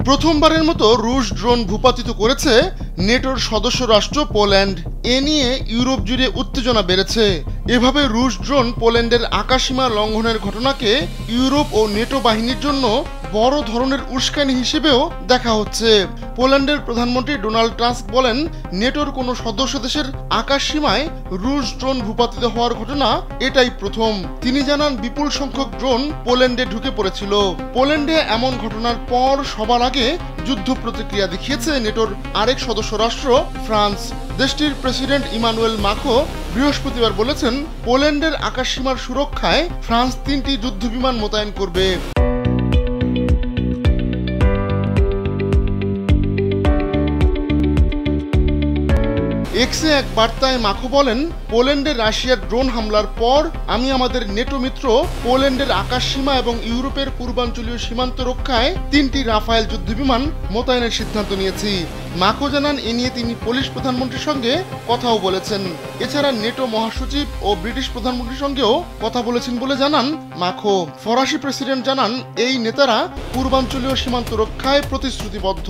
প্রথমবারের মতো রুশ ড্রোন ভূপাতিত করেছে নেটোর সদস্য রাষ্ট্র পোল্যান্ড। এ নিয়ে ইউরোপ জুড়ে উত্তেজনা বেড়েছে। এভাবে রুশ ড্রোন পোল্যান্ডের আকাশসীমা লঙ্ঘনের ঘটনাকে ইউরোপ ও নেটো বাহিনীর জন্য বড় ধরনের উস্কানি হিসেবেও দেখা হচ্ছে। পোল্যান্ডের প্রধানমন্ত্রী ডোনাল্ড টাস্ক বলেন, নেটোর কোনো সদস্য দেশের আকাশসীমায় রুশ ড্রোন ভূপাতিত হওয়ার ঘটনা এটাই প্রথম। তিনি জানান, বিপুল সংখ্যক ড্রোন পোল্যান্ডে ঢুকে পড়েছিল। পোল্যান্ডে এমন ঘটনার পর সবার আগে যুদ্ধ প্রতিক্রিয়া দেখিয়েছে নেটোর আরেক সদস্য রাষ্ট্র ফ্রান্স। দেশটির প্রেসিডেন্ট ইমানুয়েল মাখো বৃহস্পতিবার বলেছেন, পোল্যান্ডের আকাশসীমার সুরক্ষায় ফ্রান্স 3টি যুদ্ধবিমান মোতায়েন করবে। এক্সে এক বার্তায় মাখো বলেন, পোল্যান্ডে রাশিয়ার ড্রোন হামলার পর আমি আমাদের নেটো মিত্র পোল্যান্ডের আকাশসীমা এবং ইউরোপের পূর্বাঞ্চলীয় সীমান্ত রক্ষায় 3টি রাফায়েল যুদ্ধবিমান মোতায়েনের সিদ্ধান্ত নিয়েছি। মাখো জানান, এ নিয়ে তিনি পোলিশ প্রধানমন্ত্রীর সঙ্গে কথাও বলেছেন। এছাড়া নেটো মহাসচিব ও ব্রিটিশ প্রধানমন্ত্রীর সঙ্গেও কথা বলেছেন বলে জানান মাখো। ফরাসি প্রেসিডেন্ট জানান, এই নেতারা পূর্বাঞ্চলীয় সীমান্ত রক্ষায় প্রতিশ্রুতিবদ্ধ।